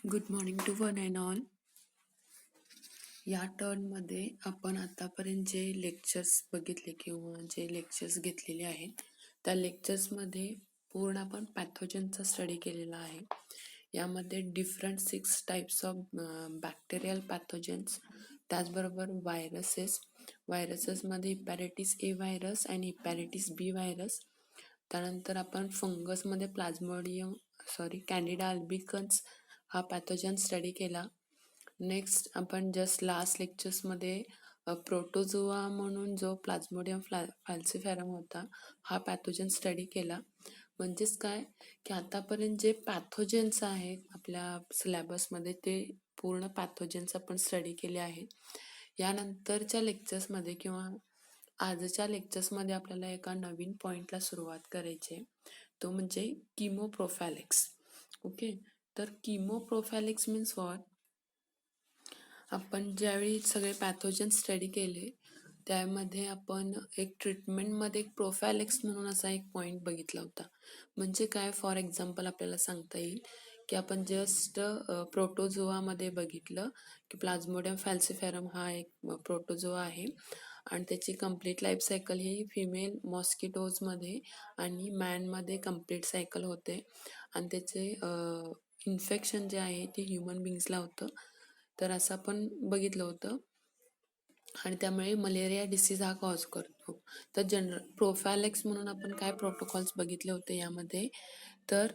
Good morning to one and all. या टर्नमध्ये आपण आतापर्यंत जे लेक्चर्स बघितले किंवा जे लेक्चर्स घेतलेले आहेत त्या लेक्चर्समध्ये पूर्ण आपण पॅथोजनचा स्टडी केलेला आहे. यामध्ये different 6 types of bacterial pathogens, त्याचबरोबर व्हायरसेसमध्ये हिपॅटायटिस ए व्हायरस आणि हिपॅटायटिस बी व्हायरस. त्यानंतर आपण फंगसमध्ये कॅन्डिडा अल्बिकन्स हा पॅथोजन स्टडी केला. नेक्स्ट आपण जस्ट लास्ट लेक्चर्समध्ये प्रोटोझोआ म्हणून जो प्लाझ्मोडियम फॅल्सिफेरम होता हा पॅथोजन स्टडी केला. म्हणजेच काय की आतापर्यंत जे पॅथोजन्स आहेत आपल्या सिलेबसमध्ये ते पूर्ण पॅथोजन्स आपण स्टडी केले आहेत. यानंतरच्या लेक्चर्समध्ये किंवा आजच्या लेक्चर्समध्ये आपल्याला एका नवीन पॉईंटला सुरुवात करायची आहे, तो म्हणजे किमोप्रोफॅलेक्स. ओके, तर किमोप्रोफॅलेक्स मीन्स व्हॉट? आपण ज्यावेळी सगळे पॅथोजन स्टडी केले त्यामध्ये आपण एक ट्रीटमेंटमध्ये एक प्रोफॅलेक्स म्हणून असा एक पॉईंट बघितला होता. म्हणजे काय, फॉर एक्झाम्पल आपल्याला सांगता येईल की आपण जस्ट प्रोटोझोआमध्ये बघितलं की प्लाझ्मोडियम फॅल्सिफेरम हा एक प्रोटोझोआ आहे आणि त्याची कंप्लीट लाईफ सायकल ही फिमेल मॉस्किटोजमध्ये आणि मॅनमध्ये कंप्लीट सायकल होते आणि त्याचे इन्फेक्शन जे आहे ते ह्युमन बिंग्सला होतं. तर असं आपण बघितलं होतं आणि त्यामुळे मलेरिया डिसीज हा कॉज करतो. तर प्रोफॅलेक्स म्हणून आपण काय प्रोटोकॉल्स बघितले होते यामध्ये, तर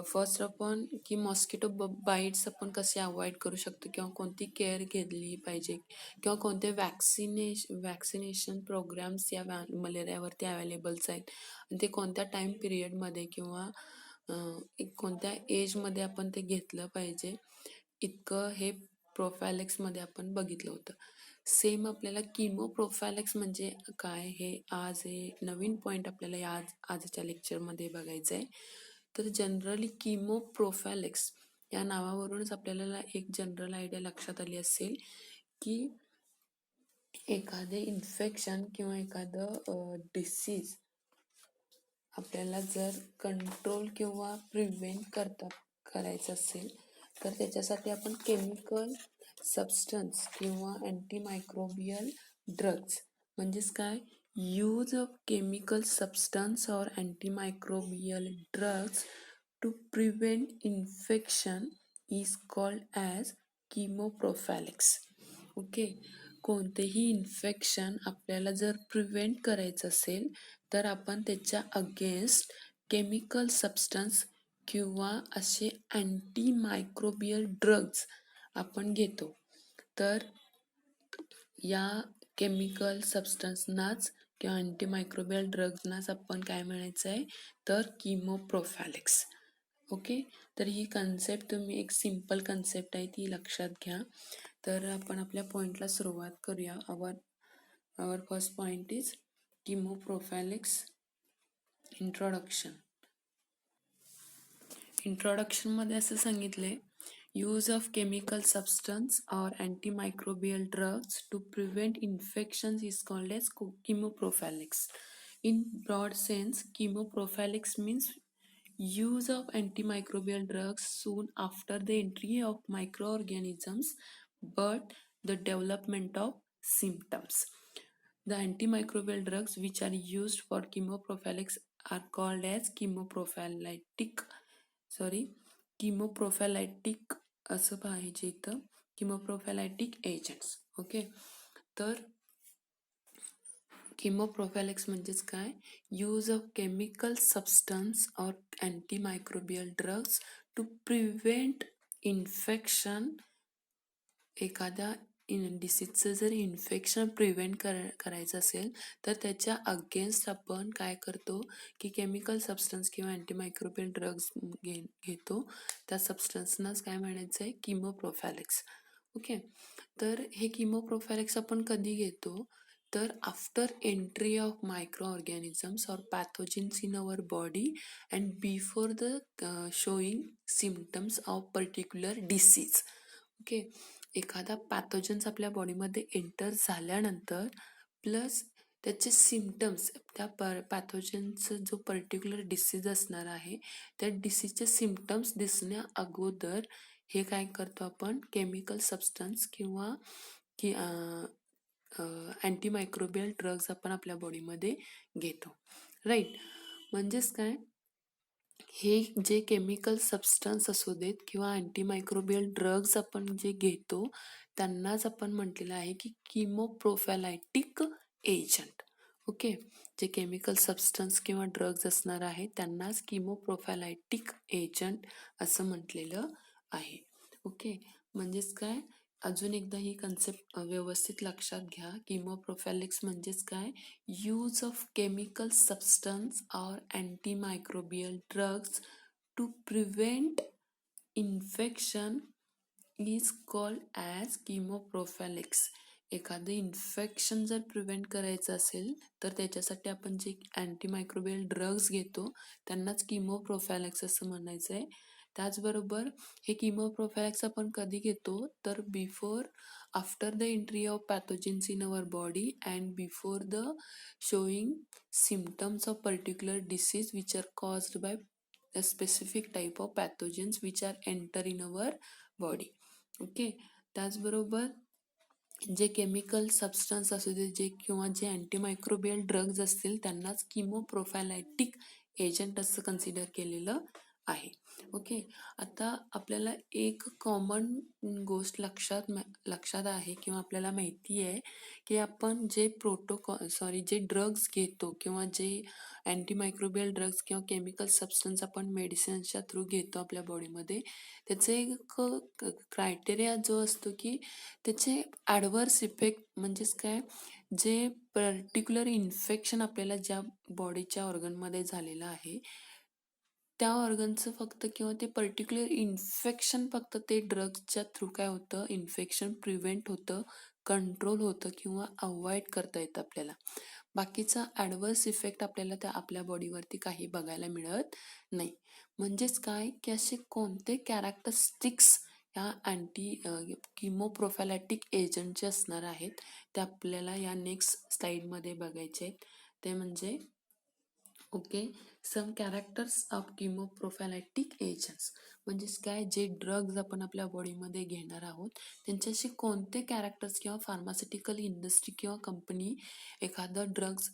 फर्स्ट आपण की मॉस्किटो बाईट्स आपण कसे अवॉइड करू शकतो किंवा कोणती केअर घेतली पाहिजे किंवा कोणते वॅक्सिनेशन प्रोग्राम्स या मलेरियावरती अवेलेबल्स आहेत आणि ते कोणत्या टाईम पिरियडमध्ये किंवा कोणत्या एजमध्ये आपण ते घेतलं पाहिजे, इतकं हे प्रोफॅलेक्समध्ये आपण बघितलं होतं. सेम आपल्याला किमोप्रोफॅलेक्स म्हणजे काय हे आज नवीन पॉईंट आपल्याला आजच्या लेक्चरमध्ये बघायचं आहे. तर जनरली किमोप्रोफॅलेक्स या नावावरूनच आपल्याला एक जनरल आयडिया लक्षात आली असेल की एखादे इन्फेक्शन किंवा एखादं डिसीज आपल्याला जर कंट्रोल किंवा प्रिव्हेंट करायचं असेल तर त्याच्यासाठी आपण केमिकल सबस्टन्स किंवा अँटीमायक्रोबियल ड्रग्ज म्हणजेच काय, यूज ऑफ केमिकल सबस्टन्स और antimicrobial drugs to prevent infection is called as chemoprophylaxis. Okay, कोणतेही इन्फेक्शन आपल्याला जर प्रिव्हेंट करायचं असेल तर आपण त्याच्या अगेन्स्ट केमिकल सबस्टन्स किंवा असे अँटीमायक्रोबियल ड्रग्ज आपण घेतो. तर या केमिकल सबस्टन्सनाच किंवा अँटीमायक्रोबियल ड्रग्जनाच आपण काय म्हणायचं आहे, तर किमोप्रोफॅलेक्स. ओके, तर ही कन्सेप्ट तुम्ही एक सिम्पल कन्सेप्ट आहे ती लक्षात घ्या. तर आपण आपल्या पॉईंटला सुरुवात करूया. Our first point is chemoprophylaxis इंट्रोडक्शनमध्ये असं सांगितले, यूज ऑफ केमिकल सबस्टन्स और antimicrobial drugs to prevent infections is called as chemoprophylaxis. In broad sense, chemoprophylaxis means use of antimicrobial drugs soon after the entry of microorganisms but the development of symptoms. The antimicrobial drugs which are used for chemoprophylaxis are called as किमोप्रोफॅलायटिक असं पाहिजे इथं, किमोप्रोफॅलायटिक agents. Okay, तर chemoprophylaxis म्हणजेच काय, use of chemical substance और antimicrobial drugs to prevent infection. एखाद्या डिसीजचं जर इन्फेक्शन प्रिव्हेंट करायचं असेल तर त्याच्या अगेन्स्ट आपण काय करतो की केमिकल सबस्टन्स किंवा अँटीमायक्रोबियल ड्रग्ज घेतो. त्या सबस्टन्सनाच काय म्हणायचं आहे, किमोप्रोफॅलेक्स. ओके, तर हे किमोप्रोफॅलेक्स आपण कधी घेतो, तर after entry of microorganisms और pathogens in our body and before the showing symptoms of particular disease. Okay, एखादा पॅथोजन्स आपल्या बॉडीमध्ये एंटर झाल्यानंतर प्लस त्याचे सिम्पटम्स, त्या पॅथोजनचं जो पर्टिक्युलर डिसीज असणार आहे त्या डिसीजचे सिम्पटम्स दिसण्या अगोदर हे काय करतो आपण, केमिकल सबस्टन्स किंवा की अँटीमायक्रोबियल ड्रग्ज आपण आपल्या बॉडीमध्ये घेतो, राईट. म्हणजेच काय, हे जे केमिकल सबस्टन्स असू देत किंवा अँटीमायक्रोबियल ड्रग्ज आपण जे घेतो त्यांनाच आपण म्हटलेलं आहे की किमोप्रोफॅलायटिक एजंट. ओके, जे केमिकल सबस्टन्स किंवा ड्रग्ज असणार आहे त्यांनाच किमोप्रोफॅलायटिक एजंट असं म्हटलेलं आहे. ओके, म्हणजेच काय, अजून एकदा ही कन्सेप्ट व्यवस्थित लक्षात घ्या. किमोप्रोफॅलिक्स म्हणजेच काय, यूज ऑफ केमिकल सबस्टन्स और antimicrobial drugs to prevent infection is called as chemoprophylaxis. एखादं इन्फेक्शन जर प्रिव्हेंट करायचं असेल तर त्याच्यासाठी आपण जे अँटीमायक्रोबियल ड्रग्ज घेतो त्यांनाच किमोप्रोफॅलिक्स असं म्हणायचं आहे. त्याचबरोबर हे किमोप्रोफॅलिक्स आपण कधी घेतो तर after the entry of pathogens in our body and before the showing symptoms of particular disease which are caused by a specific type of pathogens which are enter in our body. Okay, त्याचबरोबर जे chemical substance असू दे जे किंवा जे antimicrobial drugs असतील त्यांनाच किमोप्रोफॅलायटिक agent असं consider केलेलं आहे. ओके, आता आपल्याला एक कॉमन गोष्ट लक्षात आहे किंवा आपल्याला माहिती आहे की आपण जे जे ड्रग्ज घेतो किंवा जे अँटीमायक्रोबियल ड्रग्ज किंवा केमिकल सबस्टन्स आपण मेडिसिन्सच्या थ्रू घेतो आपल्या बॉडीमध्ये, त्याचे एक क्रायटेरिया जो असतो की त्याचे ॲडवर्स इफेक्ट म्हणजेच काय, जे पर्टिक्युलर इन्फेक्शन आपल्याला ज्या बॉडीच्या ऑर्गनमध्ये झालेलं आहे त्या ऑर्गनचं फक्त किंवा ते पर्टिक्युलर इन्फेक्शन फक्त ते ड्रग्सच्या थ्रू काय होतं, इन्फेक्शन प्रिव्हेंट होतं, कंट्रोल होतं किंवा अवॉइड करता येतं आपल्याला. बाकीचा ॲडवर्स इफेक्ट आपल्याला त्या आपल्या बॉडीवरती काही बघायला मिळत नाही. म्हणजेच काय की असे कोणते कॅरेक्टरिस्टिक्स या किमोप्रोफॅलायटिक एजंटचे असणार आहेत ते आपल्याला या नेक्स्ट स्लाइडमध्ये बघायचे आहेत. ते म्हणजे okay, some characters of chemoprophylactic agents. म्हणजेच काय, जे ड्रग्ज आपण आपल्या बॉडीमध्ये घेणार आहोत त्यांच्याशी कोणते कॅरेक्टर्स किंवा फार्मास्युटिकल इंडस्ट्री किंवा कंपनी एखादं ड्रग्ज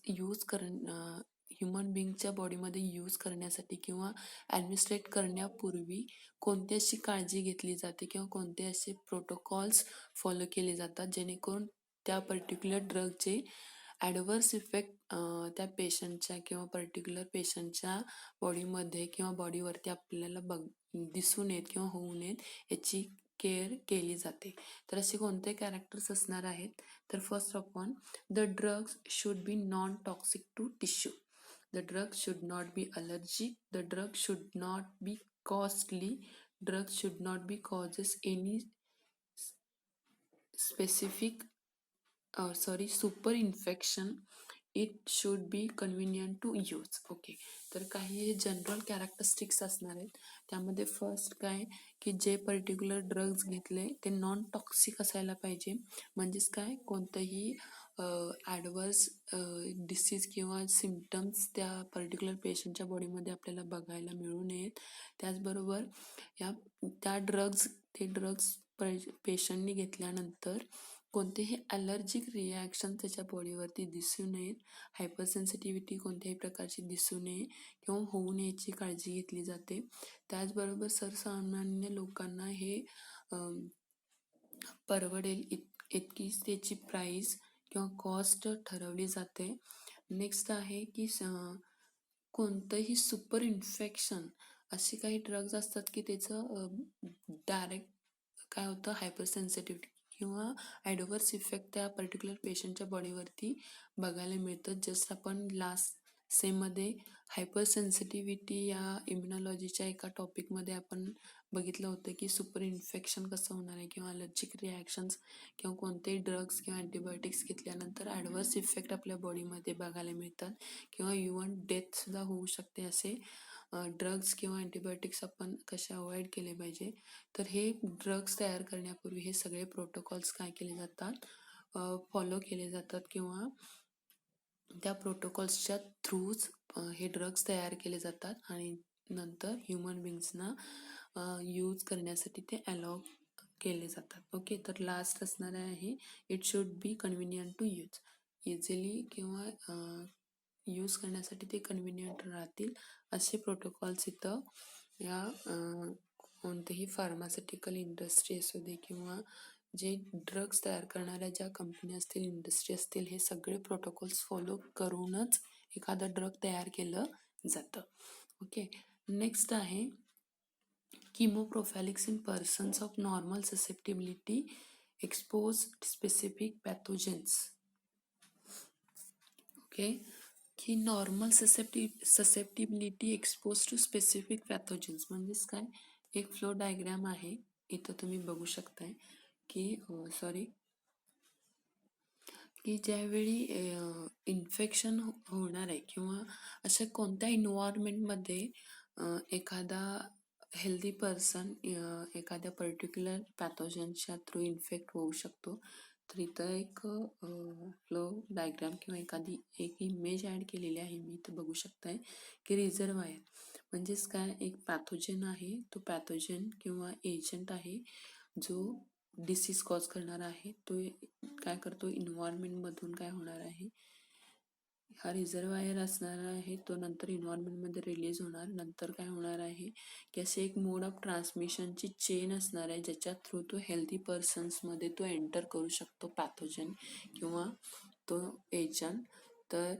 ह्युमन बिंगच्या बॉडीमध्ये यूज करण्यासाठी किंवा ॲडमिनिस्ट्रेट करण्यापूर्वी कोणती अशी काळजी घेतली जाते किंवा कोणते असे प्रोटोकॉल्स फॉलो केले जातात जेणेकरून त्या पर्टिक्युलर ड्रगचे ॲडवर्स इफेक्ट त्या पेशंटच्या किंवा पर्टिक्युलर पेशंटच्या बॉडीमध्ये किंवा बॉडीवरती आपल्याला दिसून येत किंवा होऊ नयेत याची केअर केली जाते. तर असे कोणते कॅरेक्टर्स असणार आहेत, तर first of all, the drugs should be non toxic to tissue. The drug should not be allergic. The drug should not be costly. Drugs should not be causes any specific super infection. It should be convenient to use. Okay, तर काही general characteristics असणार आहेत. त्यामध्ये first काय की जे particular drugs घेतले ते नॉन टॉक्सिक असायला पाहिजे. म्हणजेच काय, कोणतंही ॲडवर्स डिसीज किंवा सिम्पटम्स त्या पर्टिक्युलर पेशंटच्या बॉडीमध्ये आपल्याला बघायला मिळू नयेत. त्याचबरोबर त्या ड्रग्ज पेशंटनी घेतल्यानंतर कोणतेही ॲलर्जिक रिॲक्शन त्याच्या बॉडीवरती दिसू नयेत, हायपर सेन्सिटिव्हिटी कोणत्याही प्रकारची दिसू नये किंवा होऊ नयेची काळजी घेतली जाते. त्याचबरोबर सर्वसामान्य लोकांना हे परवडेल इतकी त्याची प्राईस किंवा कॉस्ट ठरवली जाते. नेक्स्ट आहे की कोणतंही सुपर इन्फेक्शन, असे काही ड्रग्ज असतात की त्याचं डायरेक्ट काय होतं, हायपर सेन्सिटिव्हिटी किंवा ॲडवर्स इफेक्ट त्या पर्टिक्युलर पेशंटच्या बॉडीवरती बघायला मिळतं. जस्ट आपण लास्ट सेममध्ये हायपर सेन्सिटिव्हिटी या इम्युनॉलॉजीच्या एका टॉपिकमध्ये आपण बघितलं होतं की सुपर इन्फेक्शन कसं होणार आहे किंवा अलर्जिक रिॲक्शन्स किंवा कोणतेही ड्रग्स किंवा अँटीबायोटिक्स घेतल्यानंतर ॲडवर्स इफेक्ट आपल्या बॉडीमध्ये बघायला मिळतात किंवा इव्हन डेथसुद्धा होऊ शकते. असे ड्रग्स किंवा अँटीबायोटिक्स आपण कसे अवॉइड केले पाहिजे. तर हे ड्रग्स तयार करण्यापूर्वी हे सगळे प्रोटोकॉल्स काय केले जातात, फॉलो केले जातात किंवा त्या प्रोटोकॉल्सच्या थ्रूच हे ड्रग्स तयार केले जातात आणि नंतर ह्युमन बिंग्सना यूज करण्यासाठी ते अलाउ केले जातात. ओके, तर लास्ट असणार आहे it should be convenient to use. Easily किंवा यूज करण्यासाठी ते कन्व्हिनियंट राहतील असे प्रोटोकॉल्स इथं या कोणतेही फार्मास्युटिकल इंडस्ट्री असू दे किंवा जे ड्रग्स तयार करणाऱ्या ज्या कंपनी असतील, इंडस्ट्री असतील, हे सगळे प्रोटोकॉल्स फॉलो करूनच एखादं ड्रग तयार केलं जातं. ओके, नेक्स्ट आहे chemoprophylaxis in persons of normal susceptibility exposed specific pathogens. Okay, की normal susceptibility expose to specific pathogens म्हणजेच काय, एक फ्लो डायग्राम आहे इथं तुम्ही बघू शकताय की की ज्यावेळी इन्फेक्शन होणार आहे किंवा अशा कोणत्या इन्व्हायरमेंटमध्ये एखादा हेल्दी पर्सन एखाद्या पर्टिक्युलर पॅथोजनच्या थ्रू इन्फेक्ट होऊ शकतो. तर इथं एक फ्लो डायग्राम किंवा एक इमेज ॲड केलेली आहे मी इथं बघू शकताय की रिझर्वायर म्हणजेच काय, एक पॅथोजन आहे. तो पॅथोजन किंवा एजंट आहे जो डिसीज कॉज करणार आहे. तो काय करतो, इन्व्हायरमेंटमधून काय होणार आहे, हा रिझर्वायर असणार आहे, तो नंतर इन्व्हायरमेंटमध्ये रिलीज होणार. नंतर काय होणार आहे की असे एक मोड ऑफ ट्रान्समिशनची चेन असणार आहे ज्याच्या थ्रू तो हेल्दी पर्सन्समध्ये तो एंटर करू शकतो पॅथोजन किंवा तो एजंट. तर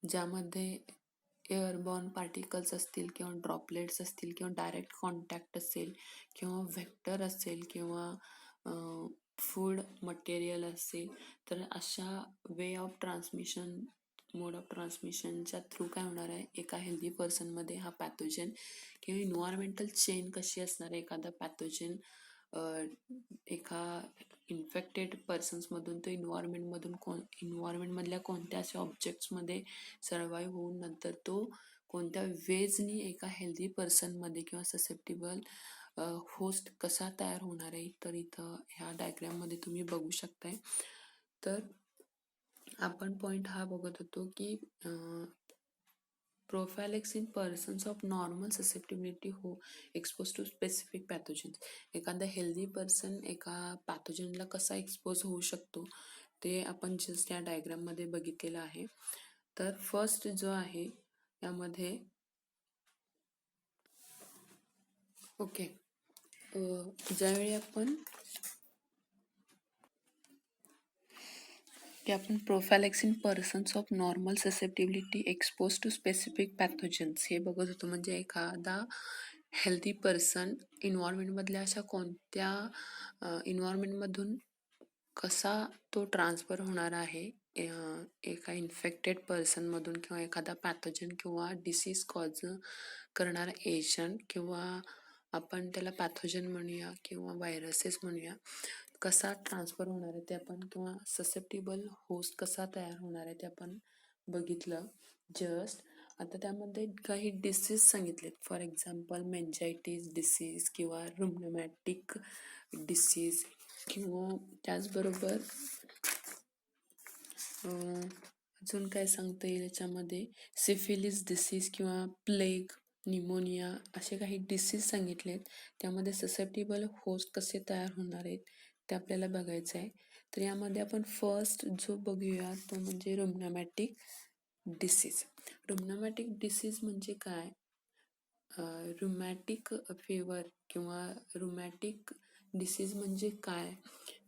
ज्यामध्ये एअरबॉर्न पार्टिकल्स असतील किंवा ड्रॉपलेट्स असतील किंवा डायरेक्ट कॉन्टॅक्ट असेल किंवा व्हेक्टर असेल किंवा फूड मटेरियल असेल, तर अशा way of transmission, mode of ट्रान्समिशनच्या थ्रू काय होणार आहे, एका हेल्दी पर्सनमध्ये हा पॅथोजन किंवा इन्व्हायरमेंटल चेन कशी असणार आहे, एखादा पॅथोजन एका इन्फेक्टेड पर्सन्समधून तो इन्व्हायरमेंटमधल्या कोणत्या अशा ऑब्जेक्ट्समध्ये सर्वाईव्ह होऊन नंतर तो कोणत्या वेजनी एका हेल्दी पर्सनमध्ये किंवा ससेप्टिबल होस्ट कसा तयार होणार आहे, तर इथं ह्या डायग्राममध्ये तुम्ही बघू शकताय. तर आपण पॉईंट हा बघत होतो की prophylaxis in persons of normal susceptibility हो एक्सपोज टू स्पेसिफिक पॅथोजन्स. एखादा हेल्दी पर्सन एका पॅथोजनला कसा एक्सपोज होऊ शकतो ते आपण जस्ट या डायग्राममध्ये बघितलेलं आहे. तर फर्स्ट जो आहे यामध्ये ओके, ज्यावेळी आपण prophylaxis in persons of normal susceptibility expose to specific pathogens हे बघत होतो, म्हणजे एखादा हेल्दी पर्सन इन्व्हायरमेंटमधल्या अशा कोणत्या इन्व्हायरमेंटमधून कसा तो ट्रान्सफर होणार आहे एका इन्फेक्टेड पर्सनमधून किंवा एखादा पॅथोजन किंवा डिसीज कॉज करणारा एजंट किंवा आपण त्याला पॅथोजन म्हणूया किंवा व्हायरसेस म्हणूया, कसा ट्रान्सफर होणार आहे ते आपण, किंवा ससेप्टिबल होस्ट कसा तयार होणार आहे ते आपण बघितलं जस्ट. आता त्यामध्ये काही डिसीज सांगितलेत, फॉर एक्झाम्पल मेंजायटिस डिसीज किंवा रुमॅटिक डिसीज किंवा त्याचबरोबर अजून काय सांगता येईल याच्यामध्ये, सिफिलिस डिसीज किंवा प्लेग, निमोनिया असे काही डिसीज सांगितलेत. त्यामध्ये ससेप्टिबल होस्ट कसे तयार होणार आहेत ते आपल्याला बघायचं आहे. तर यामध्ये आपण फर्स्ट जो बघूया तो म्हणजे रुमॅटिक डिसीज. रुमॅटिक डिसीज म्हणजे काय, रुमॅटिक फिवर किंवा रुमॅटिक डिसीज म्हणजे काय,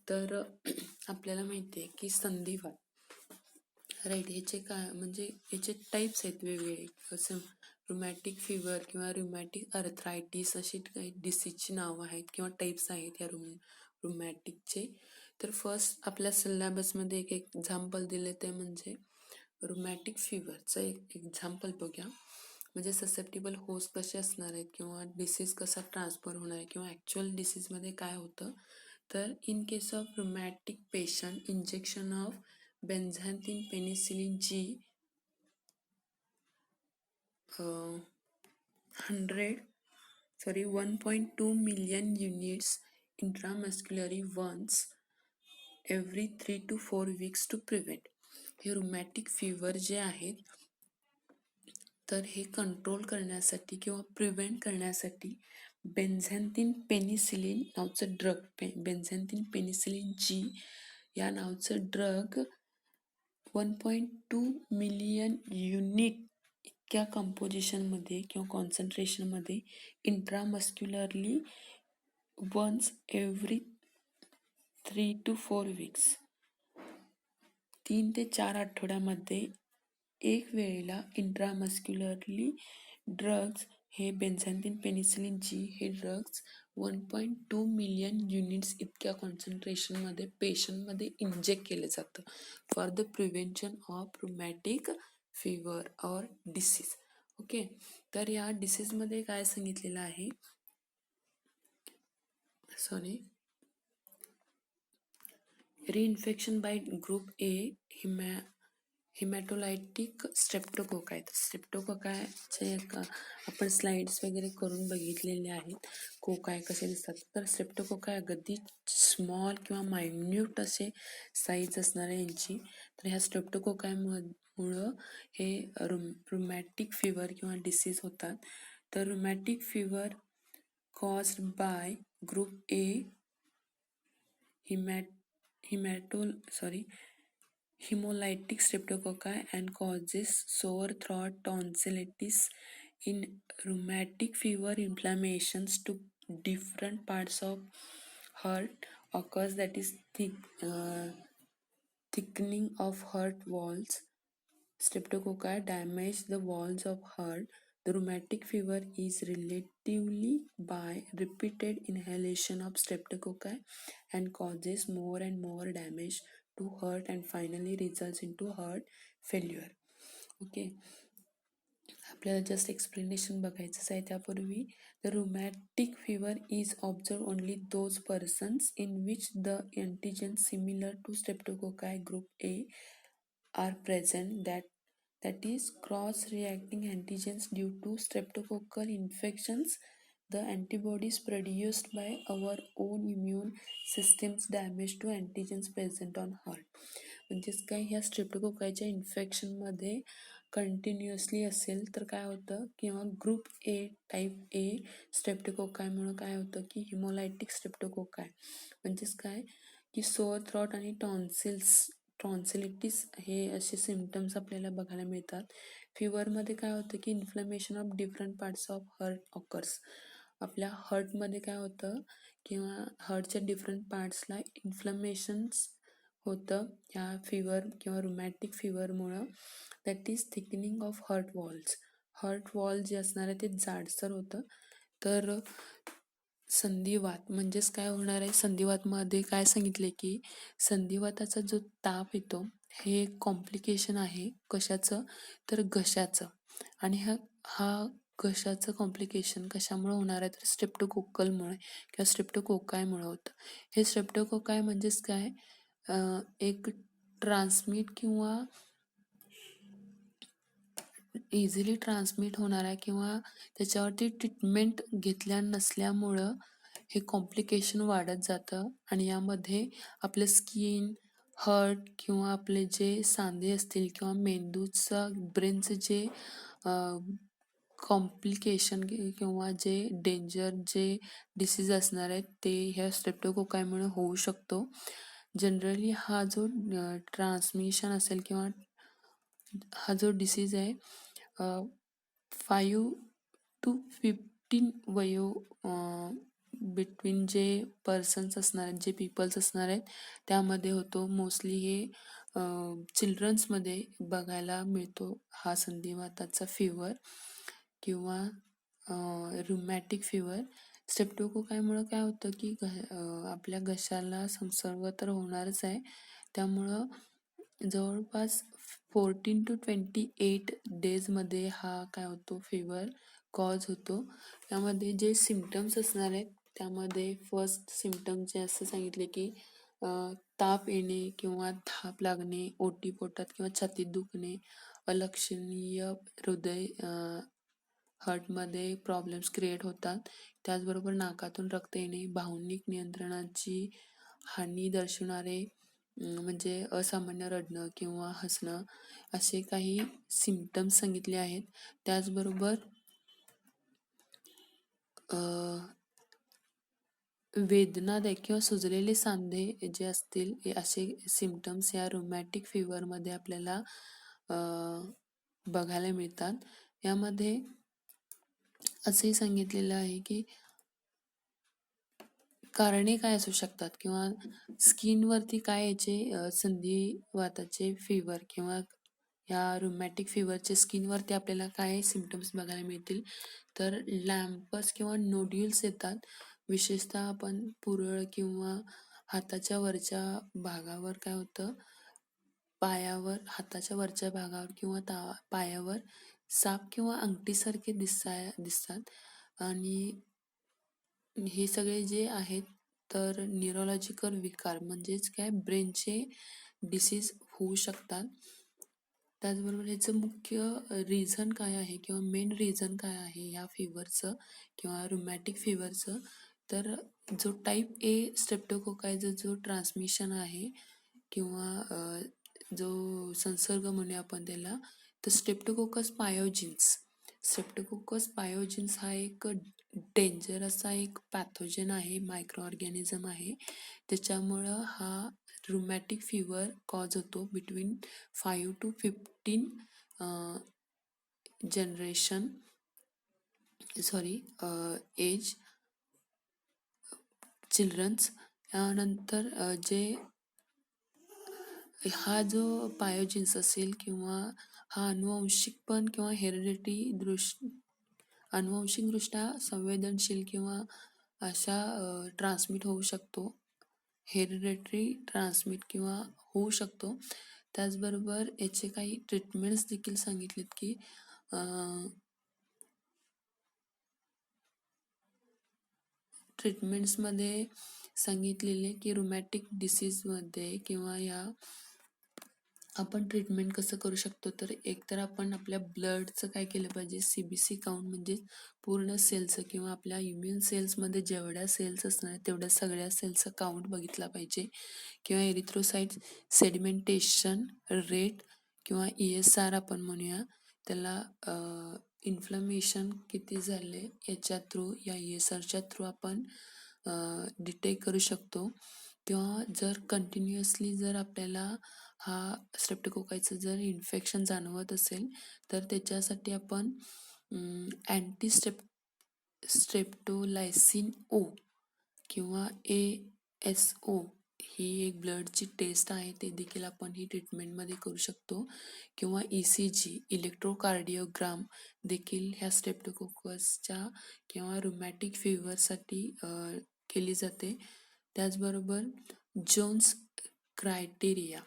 तर आपल्याला माहिती आहे की संधिवात, राईट, ह्याचे काय म्हणजे ह्याचे टाईप्स आहेत वेगवेगळे. असं रुमॅटिक फिवर किंवा रुमॅटिक अर्थरायटिस अशी काही डिसीजची नावं आहेत किंवा टाईप्स आहेत या रुमॅटिकचे. तर फर्स्ट आपल्या सिलेबसमध्ये एक एक्झाम्पल दिले ते म्हणजे रुमॅटिक फिवरचं एक एक्झाम्पल बघूया. म्हणजे ससेप्टिबल होस्ट कसे असणार आहेत किंवा डिसीज कसा ट्रान्सफर होणार आहे किंवा ॲक्च्युअल डिसीजमध्ये काय होतं. तर in case of rheumatic patient, injection of benzathine penicillin G 1.2 million units intramuscularly once every 3 to 4 weeks to prevent. हे रुमॅटिक फिवर जे आहेत तर हे कंट्रोल करण्यासाठी किंवा प्रिव्हेंट करण्यासाठी बेन्झॅन्थिन पेनिसिलिन नावचं ड्रग, बेन्झॅन्थिन पेनिसिलिन जी या नावचं ड्रग 1.2 मिलियन युनिट इतक्या कंपोजिशनमध्ये किंवा कॉन्सन्ट्रेशनमध्ये इंट्रामस्क्युलरली वन्स एव्हरी 3 to 4 weeks 3 ते 4 आठवड्यामध्ये एक वेळेला इंट्रामस्क्युलरली ड्रग्ज हे बेन्झॅन्थिन पेनिसिलिन जी हे ड्रग्ज 1.2 मिलियन युनिट्स इतक्या कॉन्सन्ट्रेशनमध्ये पेशंटमध्ये इंजेक्ट केलं जातं for the prevention of rheumatic fever or disease. Okay, तर या डिसीजमध्ये काय सांगितलेलं आहे, sorry, reinfection by group A haemolytic streptococci. तर स्ट्रेप्टोकोकायचे आपण स्लाइड्स वगैरे करून बघितलेले आहेत, कोकाय कसे दिसतात. तर स्ट्रेप्टोकोकाय अगदी स्मॉल किंवा मायन्यूट असे साईज असणार आहे यांची. तर ह्या स्ट्रेप्टोकोकायमुळं हे रुमॅटिक फिवर किंवा डिसीज होतात. तर rheumatic fever caused by group A hemolytic streptococci and causes sore throat, tonsillitis. In rheumatic fever, inflammations to different parts of heart occurs, that is thickening of heart walls. Streptococci damage the walls of heart. The rheumatic fever is relatively by repeated inhalation of streptococci and causes more and more damage to heart and finally results into heart failure. Okay, आपल्याला just explanation बघायचं आहे त्यापूर्वी. The rheumatic fever is observe only those persons in which the antigen similar to streptococci group A are present, that is cross-reacting antigens due to streptococcal infections. The antibodies produced by our own immune systems damage to antigens present on heart. म्हणजेच काय, ह्या स्ट्रेप्टोकोकायच्या इन्फेक्शनमध्ये continuously असेल तर काय होतं, किंवा group A type ए स्ट्रेप्टोकोकायमुळं काय होतं की हिमोलायटिक स्ट्रेप्टोकोकाय म्हणजेच काय की सोअर थ्रॉट आणि टॉन्सिलिटिस हे असे सिम्पटम्स आपल्याला बघायला मिळतात. फिवरमध्ये काय होतं की inflammation of different parts of heart occurs. आपल्या हार्टमध्ये काय होतं किंवा हार्टच्या डिफरंट पार्ट्सला इन्फ्लमेशन्स होतं ह्या फिवर किंवा रुमॅटिक फिवरमुळं. That is thickening of heart walls. Heart wall जे असणार आहे ते जाडसर होतं. तर संधिवात म्हणजेच काय होणार आहे, संधिवातमध्ये काय सांगितले की संधिवाताचा जो ताप येतो हे कॉम्प्लिकेशन आहे कशाचं, तर घशाचं. आणि हा घशाचं कॉम्प्लिकेशन कशामुळे होणार आहे, तर स्ट्रेप्टोकोकलमुळे किंवा स्ट्रेप्टोकोकायमुळे होतं. हे स्ट्रेप्टोकोकाय म्हणजेच काय, एक ट्रान्समिट किंवा इझिली ट्रान्समिट होणारा किंवा त्याच्यावरती ट्रीटमेंट घेतल्या नसल्यामुळं हे कॉम्प्लिकेशन वाढत जातं. आणि यामध्ये आपलं स्किन, हार्ट किंवा आपले जे सांधे असतील किंवा मेंदूचा ब्रेनचं जे कॉम्प्लिकेशन किंवा जे डेंजर जे डिसीज असणार आहेत ते ह्या स्ट्रेप्टोकोकायमुळे होऊ शकतो. जनरली हा जो ट्रान्समिशन असेल किंवा हा जो डिसीज आहे 5 to 15 बिटवीन जे पर्सन्स असणार आहेत, जे पीपल्स असणार आहेत त्यामध्ये होतो. मोस्टली हे चिल्ड्रन्समध्ये बघायला मिळतो हा संधिवाताचा फिवर किंवा रुमॅटिक फिवर. स्ट्रेप्टोकोकायमुळं काय होतं की आपल्या घशाला संसर्ग तर होणारच आहे, त्यामुळं जवळपास 14 to 28 डेजमध्ये हा काय होतो फिवर कॉज होतो. त्यामध्ये जे सिम्पटम्स असणार आहेत त्यामध्ये फर्स्ट सिम्पटम जे असं सांगितले की ताप येणे किंवा धाप लागणे, ओटी पोटात किंवा छातीत दुखणे, अलक्षणीय हृदय हार्टमध्ये प्रॉब्लेम्स क्रिएट होतात. त्याचबरोबर नाकातून रक्त येणे, भावनिक नियंत्रणाची हानी दर्शवणारे म्हणजे असामान्य रडणं किंवा हसणं असे काही सिम्पटम्स सांगितले आहेत. त्याचबरोबर अ, वेदनादायक किंवा सुजलेले सांधे जे असतील हे असे सिम्पटम्स या रुमॅटिक फीवरमध्ये आपल्याला अ, बघायला मिळतात. यामध्ये असेही सांगितलेलं आहे की कारणे काय असू शकतात किंवा स्किनवरती काय याचे संधिवाताचे फीवर किंवा या रुमॅटिक फीवरचे स्किनवरती आपल्याला काय सिम्पटम्स बघायला मिळतील, तर लॅम्पस किंवा नोड्युल्स येतात. विशेषतः आपण पुरळ किंवा हाताच्या वरच्या भागावर काय होतं, पायावर हाताच्या वरच्या भागावर किंवा पायावर साप किंवा अंगठीसारखे दिसतात. आणि हे सगळे जे आहेत तर न्यूरोलॉजिकल विकार म्हणजेच काय ब्रेनचे डिसीज होऊ शकतात. त्याचबरोबर ह्याचं मुख्य रिझन काय आहे किंवा मेन रिझन काय आहे या फीवरचं किंवा रुमॅटिक फीवरचं, तर जो टाईप ए स्ट्रेप्टोकोकायचा जो ट्रान्समिशन आहे किंवा जो संसर्ग म्हणूया आपण त्याला, तर स्ट्रेप्टोकोकस पायोजिन्स हा एक डेंजर असा एक पॅथोजन आहे, मायक्रो ऑर्गॅनिझम आहे. त्याच्यामुळं हा रुमॅटिक फीवर कॉज होतो between 5 to 15 generation age children's. यानंतर जे हा जो पायोजिन्स असेल किंवा हा अनुवांशिकपण किंवा अनुवांशिकदृष्ट्या संवेदनशील किंवा अशा ट्रान्समिट होऊ शकतो. हेरिडेटरी ट्रान्समिट किंवा होऊ शकतो. त्याचबरोबर याचे काही ट्रीटमेंट्स देखील सांगितलेत की ट्रीटमेंट्समध्ये सांगितलेले की रुमॅटिक डिसीजमध्ये किंवा या आपण ट्रीटमेंट कसं करू शकतो, तर एकतर आपण आपल्या ब्लडचं काय केलं पाहिजे, CBC काउंट म्हणजे पूर्ण सेलचं किंवा आपल्या इम्युन सेल्समध्ये जेवढ्या सेल्स असणार आहेत तेवढ्या सगळ्या सेल्सचं काउंट बघितला पाहिजे किंवा एरिथ्रोसाइट सेडिमेंटेशन रेट किंवा ESR आपण म्हणूया त्याला. इन्फ्लमेशन किती झाले याच्या थ्रू या ESRच्या थ्रू आपण डिटेक्ट करू शकतो. किंवा जर कंटिन्युअसली जर आपल्याला हा स्ट्रेप्टोकोकायचं जर इन्फेक्शन जाणवत असेल तर त्याच्यासाठी आपण स्ट्रेप्टोलायसिन ओ किंवा ASO ही एक ब्लडची टेस्ट आहे, ते देखील आपण ही ट्रीटमेंटमध्ये करू शकतो. किंवा ECG इलेक्ट्रोकार्डिओग्राम देखील ह्या स्ट्रेप्टोकोकसच्या किंवा रुमॅटिक फीवरसाठी केली जाते. त्याचबरोबर जोन्स क्रायटेरिया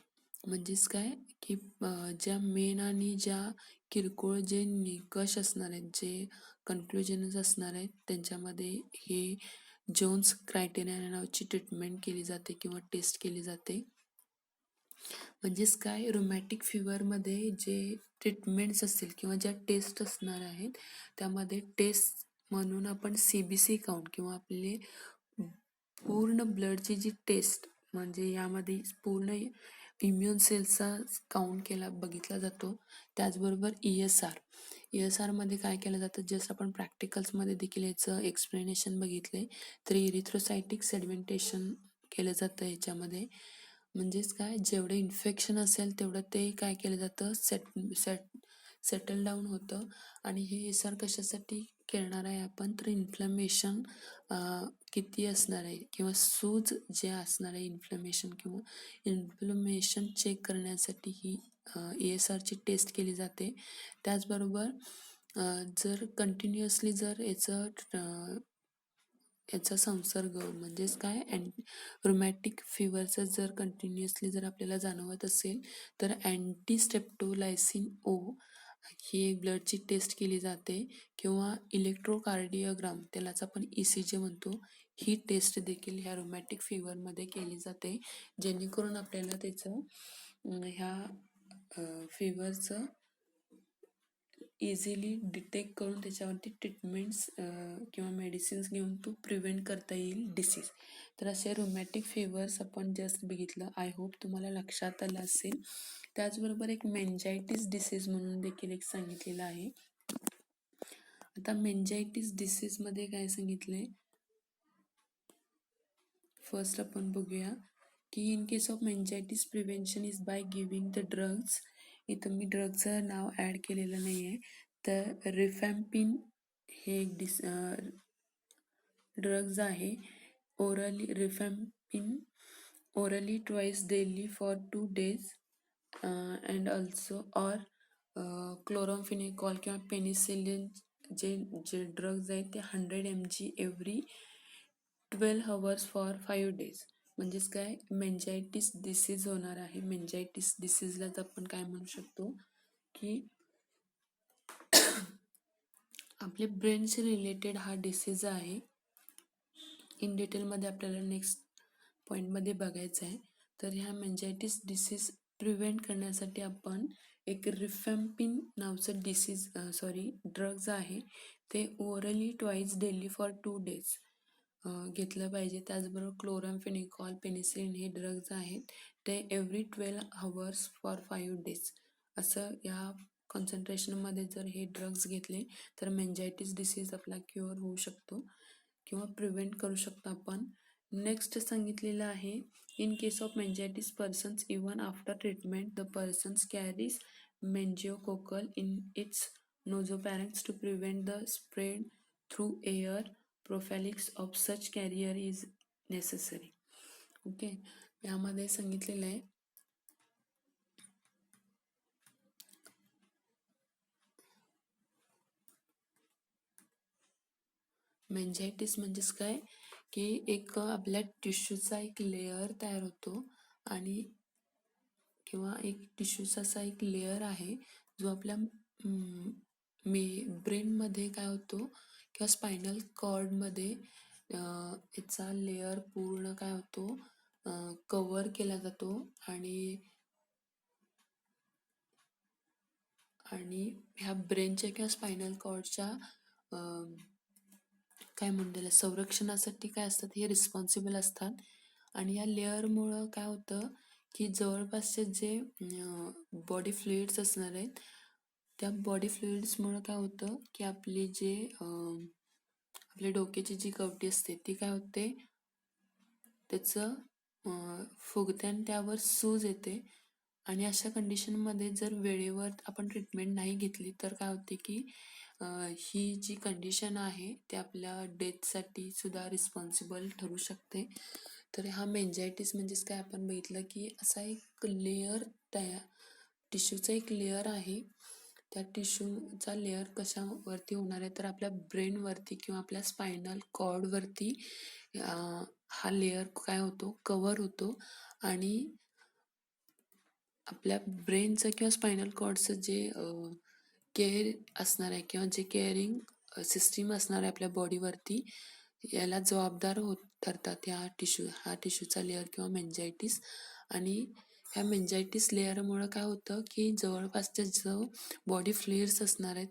म्हणजेच काय की ज्या मेन आणि ज्या किरकोळ जे निकष असणार आहेत, जे कन्क्लुजन्स असणार आहेत, त्यांच्यामध्ये हे जोन्स क्रायटेरिया नावाची ट्रीटमेंट केली जाते किंवा टेस्ट केली जाते. म्हणजेच काय रुमॅटिक फीवरमध्ये जे ट्रीटमेंट्स असतील किंवा ज्या टेस्ट असणार आहेत त्यामध्ये टेस्ट म्हणून आपण CBC काउंट किंवा आपले पूर्ण ब्लडची जी टेस्ट म्हणजे यामध्ये पूर्ण इम्युन सेल्सचा काउंट बघितला जातो. त्याचबरोबर ESR मध्ये काय केलं जातं, जसं आपण प्रॅक्टिकल्समध्ये देखील याचं एक्सप्लेनेशन बघितले, तर इरिथ्रोसायटिक सेडिमेंटेशन केलं जातं याच्यामध्ये. म्हणजेच काय जेवढं इन्फेक्शन असेल तेवढं ते काय केलं जातं सेटल डाऊन होतं. आणि हे ESR कशासाठी करणार आहे आपण, तर इन्फ्लमेशन किती असणार आहे किंवा सूज जे असणार आहे इन्फ्लमेशन किंवा इन्फ्लमेशन चेक करण्यासाठी ही ESRची टेस्ट केली जाते. त्याचबरोबर जर कंटिन्युअसली जर याचा संसर्ग म्हणजेच काय रुमॅटिक फीवरचं जर कंटिन्युअसली जर आपल्याला जाणवत असेल तर स्ट्रेप्टोलायसिन ओ ही एक ब्लडची टेस्ट केली जाते किंवा इलेक्ट्रोकार्डिओग्राम त्यालाच आपण ECG म्हणतो, ही टेस्ट देखील ह्या रुमॅटिक फीवरमध्ये केली जाते, जेणेकरून आपल्याला त्याचं ह्या फीवरचं इझिली डिटेक्ट करून त्याच्यावरती ट्रीटमेंट्स किंवा मेडिसिन्स घेऊन तो प्रिव्हेंट करता येईल डिसीज. तर असे रुमॅटिक फिवर्स आपण जस्ट बघितलं. आय होप तुम्हाला लक्षात आलं असेल. त्याचबरोबर एक मेंजायटिस डिसीज म्हणून देखील एक सांगितलेलं आहे. आता मेंजायटिस डिसीजमध्ये काय सांगितलंय, फर्स्ट आपण बघूया की in case of meningitis prevention is by giving the drugs. इथं मी ड्रगचं नाव ॲड केलेलं नाही आहे. तर रिफॅम्पिन हे एक ड्रग्ज आहे. रिफॅम्पिन orally twice daily for 2 days and also or क्लोरॉम्फेनिकॉल किंवा पेनिसिलिन जे जे ड्रग्ज आहेत ते 100 mg every 12 hours for 5 days. म्हणजेच काय, मेंजायटिस डिसीज होणार आहे. मेंजायटिस डिसीजलाच आपण काय म्हणू शकतो की आपले ब्रेनशी रिलेटेड हा डिसीज आहे. इन डिटेलमध्ये आपल्याला नेक्स्ट पॉईंटमध्ये बघायचं आहे. तर ह्या मेंजायटिस डिसीज प्रिव्हेंट करण्यासाठी आपण एक रिफॅम्पिन नावचं ड्रग्ज आहे ते orally twice daily for 2 days घेतलं पाहिजे. त्याचबरोबर क्लोरॉम्फेनिकॉल, पेनिसिलिन हे ड्रग्ज आहेत ते एव्हरी 12 hours फॉर 5 days असं या कॉन्सन्ट्रेशनमध्ये जर हे ड्रग्ज घेतले तर मेंजायटिस डिसीज आपला क्युअर होऊ शकतो किंवा प्रिव्हेंट करू शकतो आपण. नेक्स्ट सांगितलेलं आहे, in case of meningitis persons even after treatment the persons carries meningococcal in its nasopharynx to prevent the spread through air. Prophylaxis of such carrier is necessary. Okay, यामध्ये सांगितलेलं आहे मेंजायटिस म्हणजेच काय की एक आपल्या टिश्यूचा एक लेअर तयार होतो आणि किंवा एक टिश्यूचा असा एक लेअर आहे जो आपल्या ब्रेनमध्ये काय होतो किंवा स्पायनल कॉर्डमध्ये याचा लेअर पूर्ण काय होतो कव्हर केला जातो आणि ह्या ब्रेनच्या किंवा स्पायनल कॉर्डच्या काय म्हणतात संरक्षणासाठी काय असतात हे रिस्पॉन्सिबल असतात. आणि या लेअरमुळं काय होतं की जवळपासचे जे बॉडी फ्लुइड्स असणार आहेत त्या बॉडी फ्लुइड्समुळं काय होतं की आपली जे आपल्या डोक्याची जी कवटी असते ती काय होते त्याचं फुगते आणि त्यावर सूज येते. आणि अशा कंडिशनमध्ये जर वेळेवर आपण ट्रीटमेंट नाही घेतली तर काय होते की ही जी कंडिशन आहे ते आपल्या डेथसाठी सुद्धा रिस्पॉन्सिबल ठरू शकते. तर हा मेंजायटिस म्हणजेच काय आपण बघितलं की असा एक लेअर टिश्यूचा एक लेअर आहे. त्या टिश्यूचा लेअर कशावरती होणार आहे तर आपल्या ब्रेनवरती किंवा आपल्या स्पायनल कॉर्डवरती हा लेअर काय होतो कव्हर होतो. आणि आपल्या ब्रेनचं किंवा स्पायनल कॉर्डचं जे केअर असणार आहे किंवा जे केअरिंग सिस्टीम असणार आहे आपल्या बॉडीवरती याला जबाबदार ठरतात हा टिश्यूचा लेअर किंवा मेंजायटिस. आणि ह्या मेंजायटिस लेअरमुळं काय होतं की जवळपासच्या जो बॉडी फ्लुइड्स असणार आहेत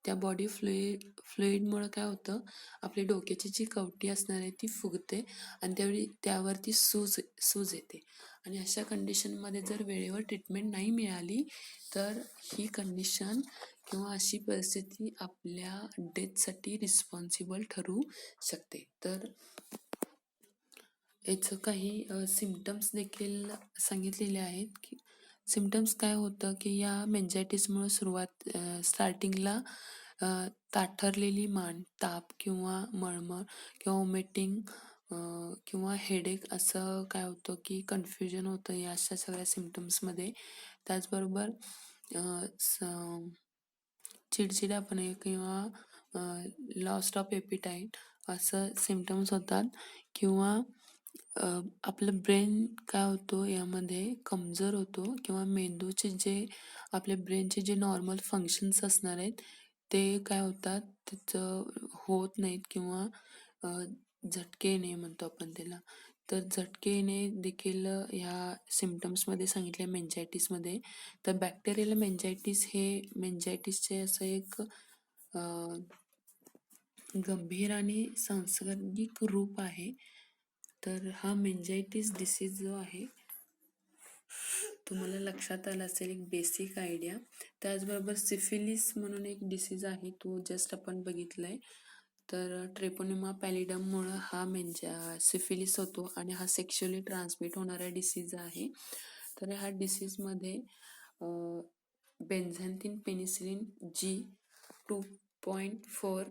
त्या बॉडी फ्लुइडमुळं काय होतं आपली डोक्याची जी कवटी असणार आहे ती फुगते आणि त्यावरती सूज येते. आणि अशा कंडिशनमध्ये जर वेळेवर ट्रीटमेंट नाही मिळाली तर ही कंडिशन किंवा अशी परिस्थिती आपल्या डेथसाठी रिस्पॉन्सिबल ठरू शकते. तर याचं काही सिम्पटम्स देखील सांगितलेले आहेत की सिम्पटम्स काय होतं की या मेंजायटिसमुळे स्टार्टिंगला ताठरलेली मान, ताप किंवा मळमळ किंवा वॉमिटिंग किंवा हेडेक असं काय होतं की कन्फ्युजन होतं या अशा सगळ्या सिम्पटम्समध्ये. त्याचबरोबर चिडचिडापणे किंवा लॉस्ट ऑफ एपिटाईट असं सिम्पटम्स होतात. किंवा आपलं ब्रेन काय होतो यामध्ये कमजोर होतो किंवा मेंदूचे जे आपल्या ब्रेनचे जे नॉर्मल फंक्शन्स असणार आहेत ते काय होतात त्याचं होत नाहीत किंवा झटके येणे म्हणतो आपण त्याला तर झटकेने देखील ह्या सिम्पटम्समध्ये सांगितले मेंजायटिसमध्ये. तर बॅक्टेरियल मेंजायटिस हे मेंजायटिसचे असं एक गंभीर आणि सांसर्गिक रूप आहे. तर हा मेंजायटिस डिसीज जो आहे तुम्हाला लक्षात आला असेल एक बेसिक आयडिया. त्याचबरोबर सिफिलिस म्हणून एक डिसीज आहे, तो जस्ट आपण बघितलाय. तर ट्रेपोनेमा पॅलिडममुळं हा सिफिलिस होतो आणि हा सेक्शुअली ट्रान्समिट होणारा डिसीज आहे. तर ह्या डिसीजमध्ये बेन्झॅन्थिन पेनिसिलिन G2.4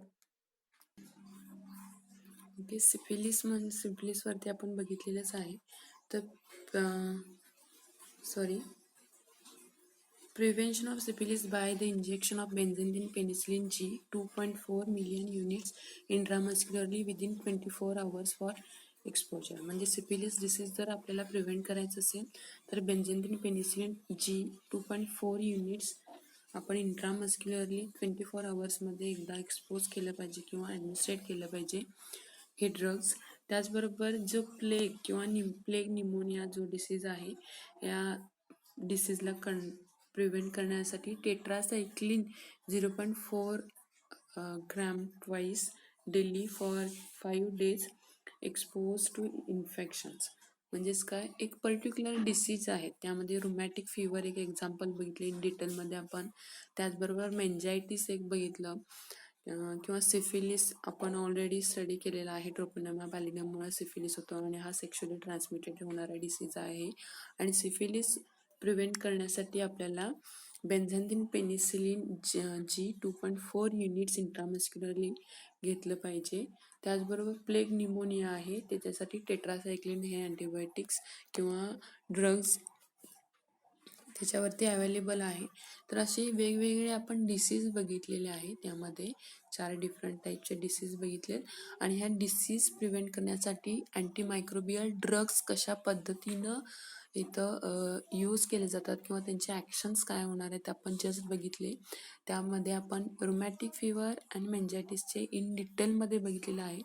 ओके. सिफिलिसवरती आपण बघितलेलंच आहे. तर sorry Prevention of syphilis by the injection of benzathine penicillin G 2.4 million units intramuscularly within 24 hours for exposure. म्हणजे सिफिलिस डिसीज जर आपल्याला प्रिव्हेंट करायचं असेल तर बेन्झॅन्थिन पेनिसिलिन G 2.4 युनिट्स आपण इंट्रामस्क्युलरली 24 आवर्समध्ये एकदा एक्सपोज केलं पाहिजे किंवा ॲडमिनिस्ट्रेट केलं पाहिजे हे ड्रग्ज. त्याचबरोबर जो प्लेग किंवा प्लेग निमोनिया जो डिसीज आहे, या डिसीजला प्रिव्हेंट करण्यासाठी tetracycline 0.4 gram twice daily for 5 days expose to infections. म्हणजेच काय, एक पर्टिक्युलर डिसीज आहे, त्यामध्ये रुमॅटिक फीवर एक एक्झाम्पल बघितले इन डिटेलमध्ये आपण. त्याचबरोबर मेंजायटिस एक बघितलं किंवा सिफिलिस आपण ऑलरेडी स्टडी केलेला आहे. ट्रोपोनेमा पॅलिडममुळे सिफिलिस होतो आणि हा सेक्शुअली ट्रान्समिटेड होणारा डिसीज आहे. आणि सिफिलिस प्रिव्हेंट करण्यासाठी आपल्याला बेन्झॅन्थिन पेनिसिलिन G 2.4 युनिट्स इंट्रामस्क्युलरली घेतलं पाहिजे. त्याचबरोबर प्लेग निमोनिया आहे, त्याच्यासाठी टेट्रासायक्लिन हे अँटीबायोटिक्स किंवा ड्रग्ज त्याच्यावरती अवेलेबल आहे. तर असे वेगवेगळे आपण डिसीज बघितलेले आहे. त्यामध्ये 4 डिफरंट टाईपचे डिसीज बघितले आणि ह्या डिसीज प्रिव्हेंट करण्यासाठी अँटीमायक्रोबियल ड्रग्स कशा पद्धतीनं इथं यूज केले जातात किंवा त्यांचे ॲक्शन्स काय होणार आहेत आपण जस्ट बघितले. त्यामध्ये आपण रुमॅटिक फीवर आणि मेंजायटिसचे इन डिटेलमध्ये बघितलेलं आहे.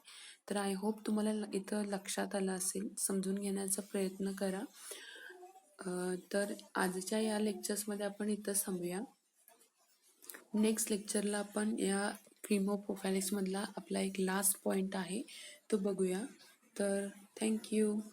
तर आय होप तुम्हाला इथं लक्षात आलं असेल. समजून घेण्याचा प्रयत्न करा. तर आजच्या या लेक्चर्समध्ये आपण इथं थांबूया. नेक्स्ट लेक्चरला आपण या क्रिमोप्रोफायलिक्समधला आपला एक लास्ट पॉईंट आहे तो बघूया. तर थँक्यू.